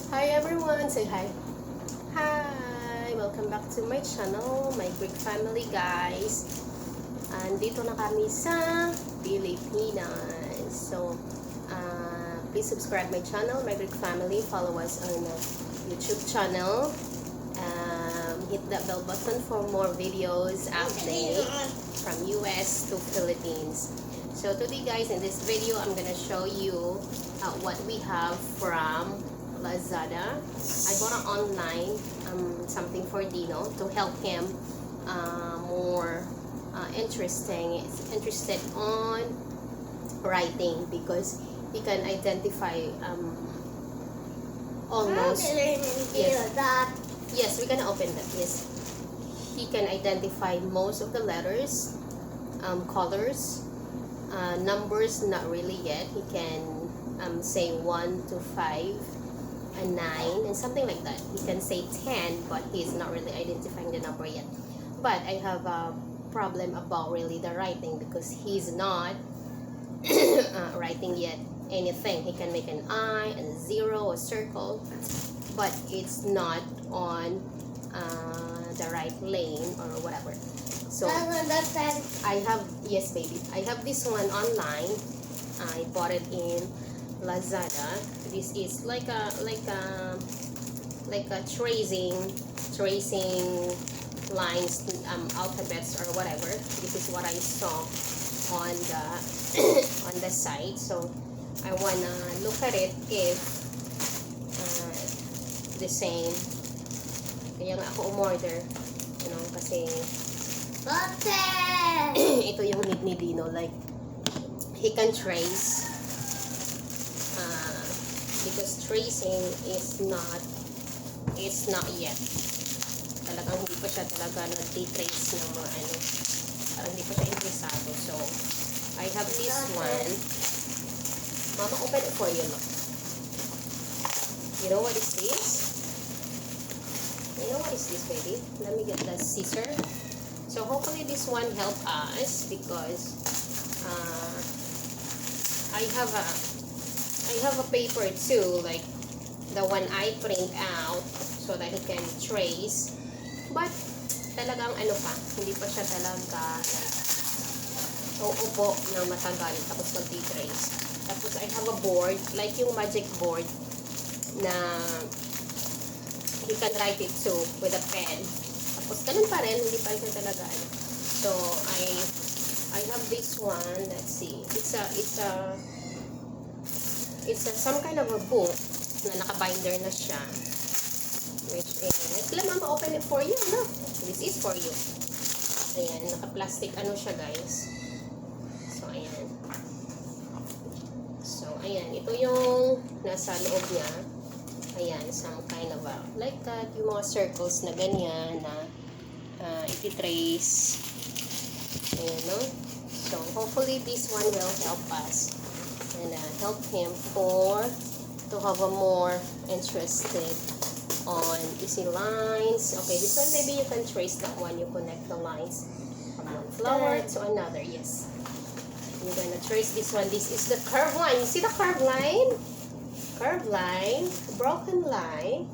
Hi everyone! Say hi! Hi! Welcome back to my channel, Mygreekfamily guys. Andito na kami sa Pilipinas. So, please subscribe my channel, Mygreekfamily. Follow us on YouTube channel. Hit that bell button for more videos update from US to Philippines. So today guys, in this video, I'm gonna show you what we have from Lazada. I bought online something for Dino to help him more interested on writing, because he can identify almost yes, we're gonna open that. Yes, he can identify most of the letters, colors, numbers not really yet. He can say 1 to 5 and 9 and something like that. He can say 10, but he's not really identifying the number yet. But I have a problem about really the writing, because he's not writing yet anything. He can make an I and a 0, a circle, but it's not on the right lane or whatever. So I have, yes baby, I have this one online. I bought it in Lazada. This is like a tracing lines, alphabets or whatever. This is what I saw on the on the site. So I wanna look at it if the same. Kaya nga ako umorder, kasi ito yung need ni Dino, like he can trace, because tracing is not yet, talagang hindi pa siya talaga nag-trace ng mga parang hindi pa siya interesado. So I have this one. Mama, open it for you, look. You know what is this? You know what is this, baby? Let me get the scissor. So hopefully this one help us, because I have a paper too, like the one I print out so that he can trace. But talagang hindi pa siya talaga uupo ng matagal tapos mag-trace. Tapos I have a board, like yung magic board na he can write it too with a pen. Tapos ganun pa rin, hindi pa rin talaga So I have this one. Let's see. It's some kind of a book na naka-binder na siya. Which is, let Mama open it for you. No, this is for you. Ayan, naka-plastic siya guys. So ayan. So ayan, ito yung nasa loob niya. Ayan, some kind of like that, yung mga circles na ganyan na iti-trace. Ayan, no? So, hopefully this one will help us and help him to have a more interested on easy lines. Okay, this one maybe you can trace that one. You connect the lines from one flower to another. Yes. You're gonna trace this one. This is the curved line. You see the curved line? Curved line, broken line,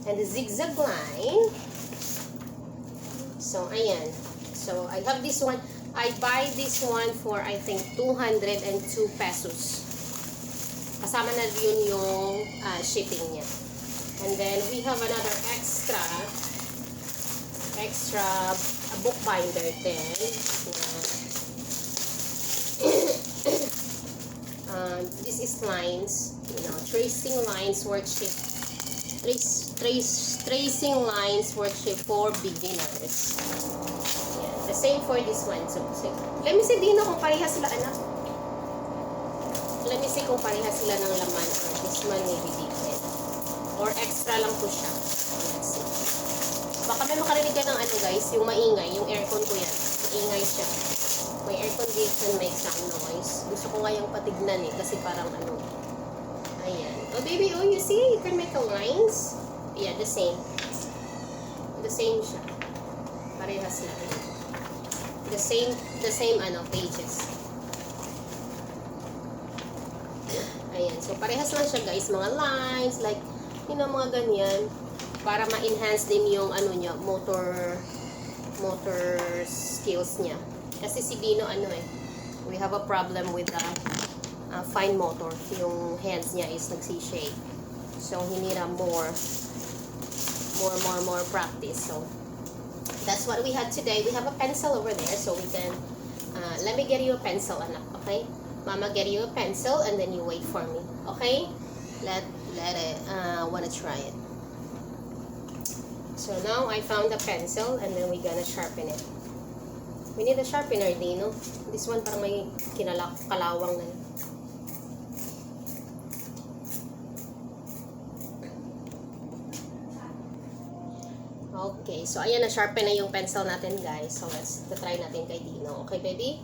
and the zigzag line. So, ayan. So, I have this one. I buy this one for, I think, 202 pesos. Kasama na yun yung shipping niya. And then, we have another extra book binder then. This is lines, tracing lines worksheet. Tracing lines worksheet for beginners. Yeah, the same for this one. So, let me see, Dino, kung parehas sila, anak. Let me see kung parehas sila ng laman, or this one maybe different. Or extra lang po siya. Let's see. Baka may makarinig ka ng guys, yung maingay, yung aircon ko yan. Maingay siya. May air condition, may sound noise. Gusto ko nga yung patignan kasi parang ayan. Oh baby, oh you see, you can make the lines. Yeah, the same. The same siya. Parehas lang. The same pages. Ayan, so parehas lang siya guys, mga lines, like Yun ang mga ganyan. Para ma-enhance din yung ano niya, motor skills niya. Kasi si Dino we have a problem with the fine motor. Yung hands niya is nagsishake. So he need a more practice. So that's what we had today. We have a pencil over there, so we can let me get you a pencil, anak, okay? Mama get you a pencil and then you wait for me, okay? Let it wanna try it. So now I found a pencil and then we're gonna sharpen it. We need a sharpener, Dino. This one parang may kalawang na. Okay, so ayan, na-sharpen na yung pencil natin, guys. So let's try natin kay Dino. Okay, baby?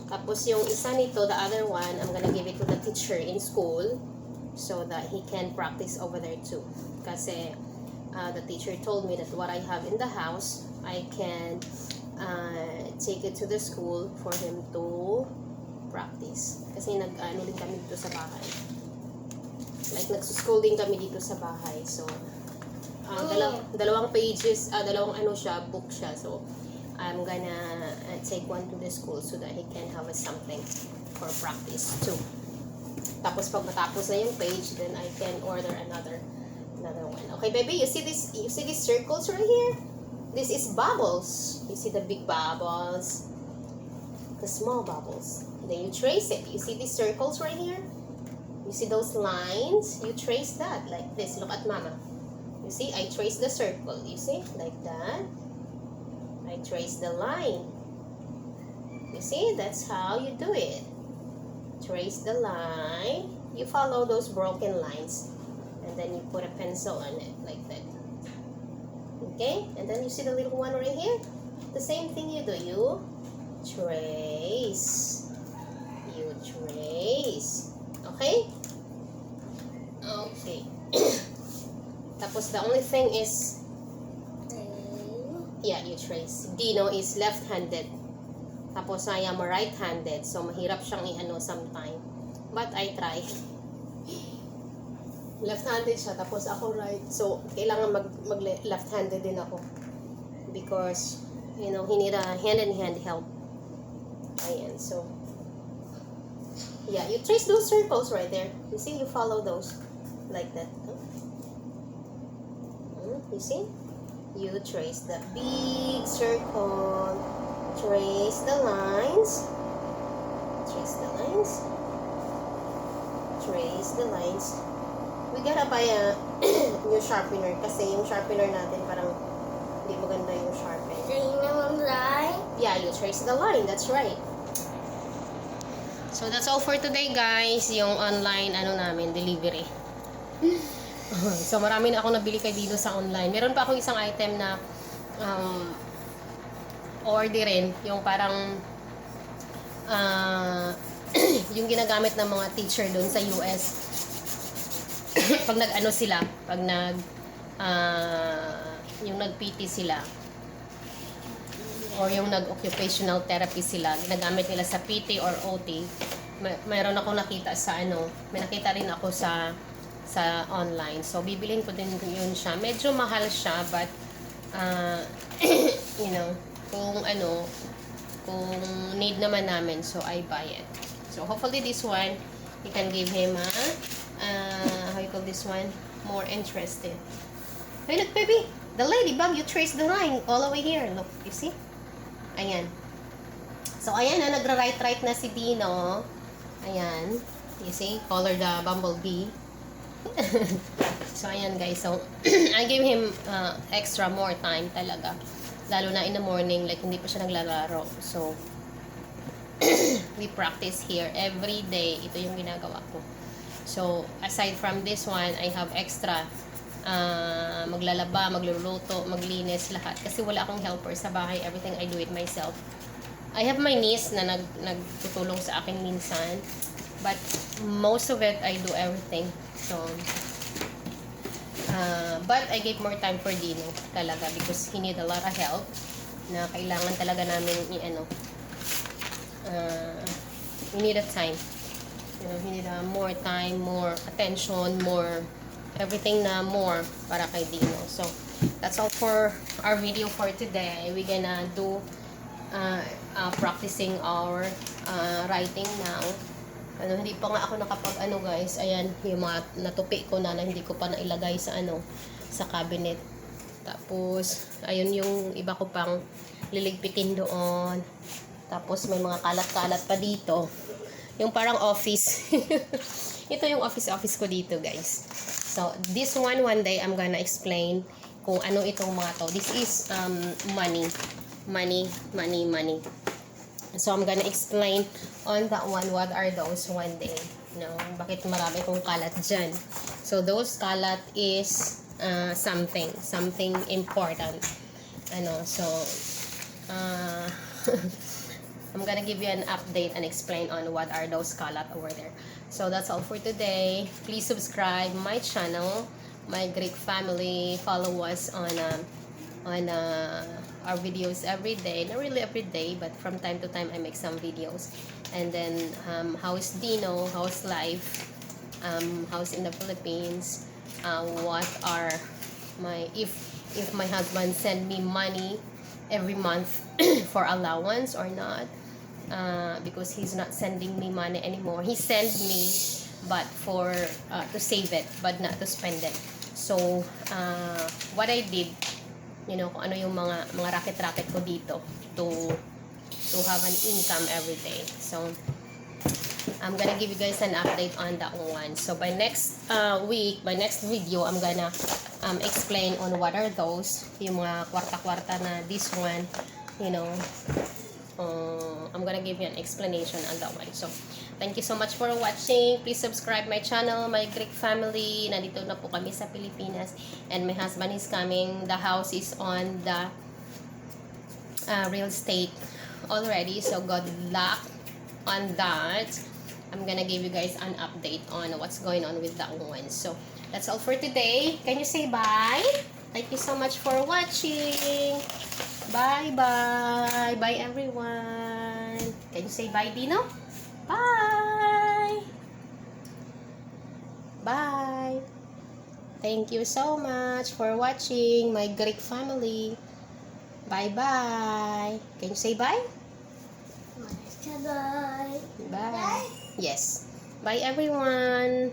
Tapos yung isa nito, the other one, I'm gonna give it to the teacher in school so that he can practice over there too. Kasi the teacher told me that what I have in the house, I can take it to the school for him to practice. Kasi nag-ano din kami dito sa bahay. Like, nagsuschool din kami dito sa bahay. So, dalawang pages, dalawang book siya. So, I'm gonna take one to the school so that he can have something for practice too. Tapos pag matapos na yung page, then I can order another one. Okay, baby, you see these circles right here? This is bubbles. You see the big bubbles, the small bubbles. Then you trace it. You see these circles right here? You see those lines? You trace that like this. Look at Mama. You see, I trace the circle. You see, like that. I trace the line. You see, that's how you do it. Trace the line. You follow those broken lines. And then you put a pencil on it, like that. Okay? And then you see the little one right here? The same thing you do. You trace. You trace. Okay? Okay. Tapos the only thing is, yeah, you trace. Dino is left-handed. Tapos I am right-handed. So mahirap siyang sometime. But I try. Left-handed siya, tapos ako right. So kailangan mag left-handed din ako. Because, he need a hand-in-hand help. Ayan, so. Yeah, you trace those circles right there. You see, you follow those. Like that. You see? You trace the big circle. Trace the lines. Trace the lines. Trace the lines. We gotta buy a new sharpener kasi yung sharpener natin parang hindi maganda yung sharpener. So you know line? Yeah, you trace the line. That's right. So that's all for today, guys. Yung online namin delivery. So marami na ako nabili kay Dino sa online. Meron pa akong isang item na orderin, yung parang yung ginagamit ng mga teacher doon sa US. Pag sila, pag yung nag-PT sila or yung nag-occupational therapy sila, ginagamit nila sa PT or OT. Mayroon ako nakita sa may nakita rin ako sa online. So, bibilin ko din yun siya. Medyo mahal siya, but, kung need naman namin, so I buy it. So, hopefully this one, you can give him how you call this one? More interested. Hey, look, baby! The ladybug, you trace the line all the way here. Look, you see? Ayan. So, ayan na, nagra-right na si Dino. Ayan. You see? Color the bumblebee. So ayan guys, so I gave him extra more time talaga, lalo na in the morning, like hindi pa siya naglalaro. So we practice here every day. Ito yung ginagawa ko. So aside from this one, I have extra maglalaba, magluluto, maglinis, lahat kasi wala akong helper sa bahay. Everything I do it myself. I have my niece na nagtutulong sa akin minsan, but most of it I do everything. So, but I gave more time for Dino talaga because he need a lot of help na kailangan talaga namin we need a time. He need more time, more attention, more everything na more para kay Dino. So, that's all for our video for today. We're gonna do practicing our writing now. Hindi pa nga ako nakapag guys. Ayan, yung mga natupi ko na hindi ko pa nailagay sa sa cabinet. Tapos, ayun yung iba ko pang liligpitin doon. Tapos, may mga kalat-kalat pa dito. Yung parang office. Ito yung office ko dito, guys. So, this one day, I'm gonna explain kung ano itong mga to. This is money. Money. So, I'm gonna explain on that one, what are those one day. No? Bakit marami kong kalat dyan. So, those kalat is something important. So, I'm gonna give you an update and explain on what are those kalat over there. So, that's all for today. Please subscribe my channel, Mygreekfamily. Follow us on our videos every day. Not really every day, but from time to time I make some videos. And then how's Dino, how's life, how's in the Philippines, what are my if my husband send me money every month for allowance or not, because he's not sending me money anymore. He sends me but for to save it but not to spend it. So what I did, kung ano yung mga racket ko dito to have an income every day. So, I'm gonna give you guys an update on that one. So, by next week, by next video, I'm gonna explain on what are those, yung mga kwarta-kwarta na this one, I'm gonna give you an explanation on that one. So, thank you so much for watching. Please subscribe my channel, Mygreekfamily. Nandito na po kami sa Pilipinas. And my husband is coming. The house is on the real estate already. So, good luck on that. I'm gonna give you guys an update on what's going on with that one. So, that's all for today. Can you say bye? Thank you so much for watching. Bye-bye. Bye, everyone. Can you say bye, Dino? Bye. Bye. Thank you so much for watching Mygreekfamily. Bye-bye. Can you say bye? Bye. Bye. Yes. Bye, everyone.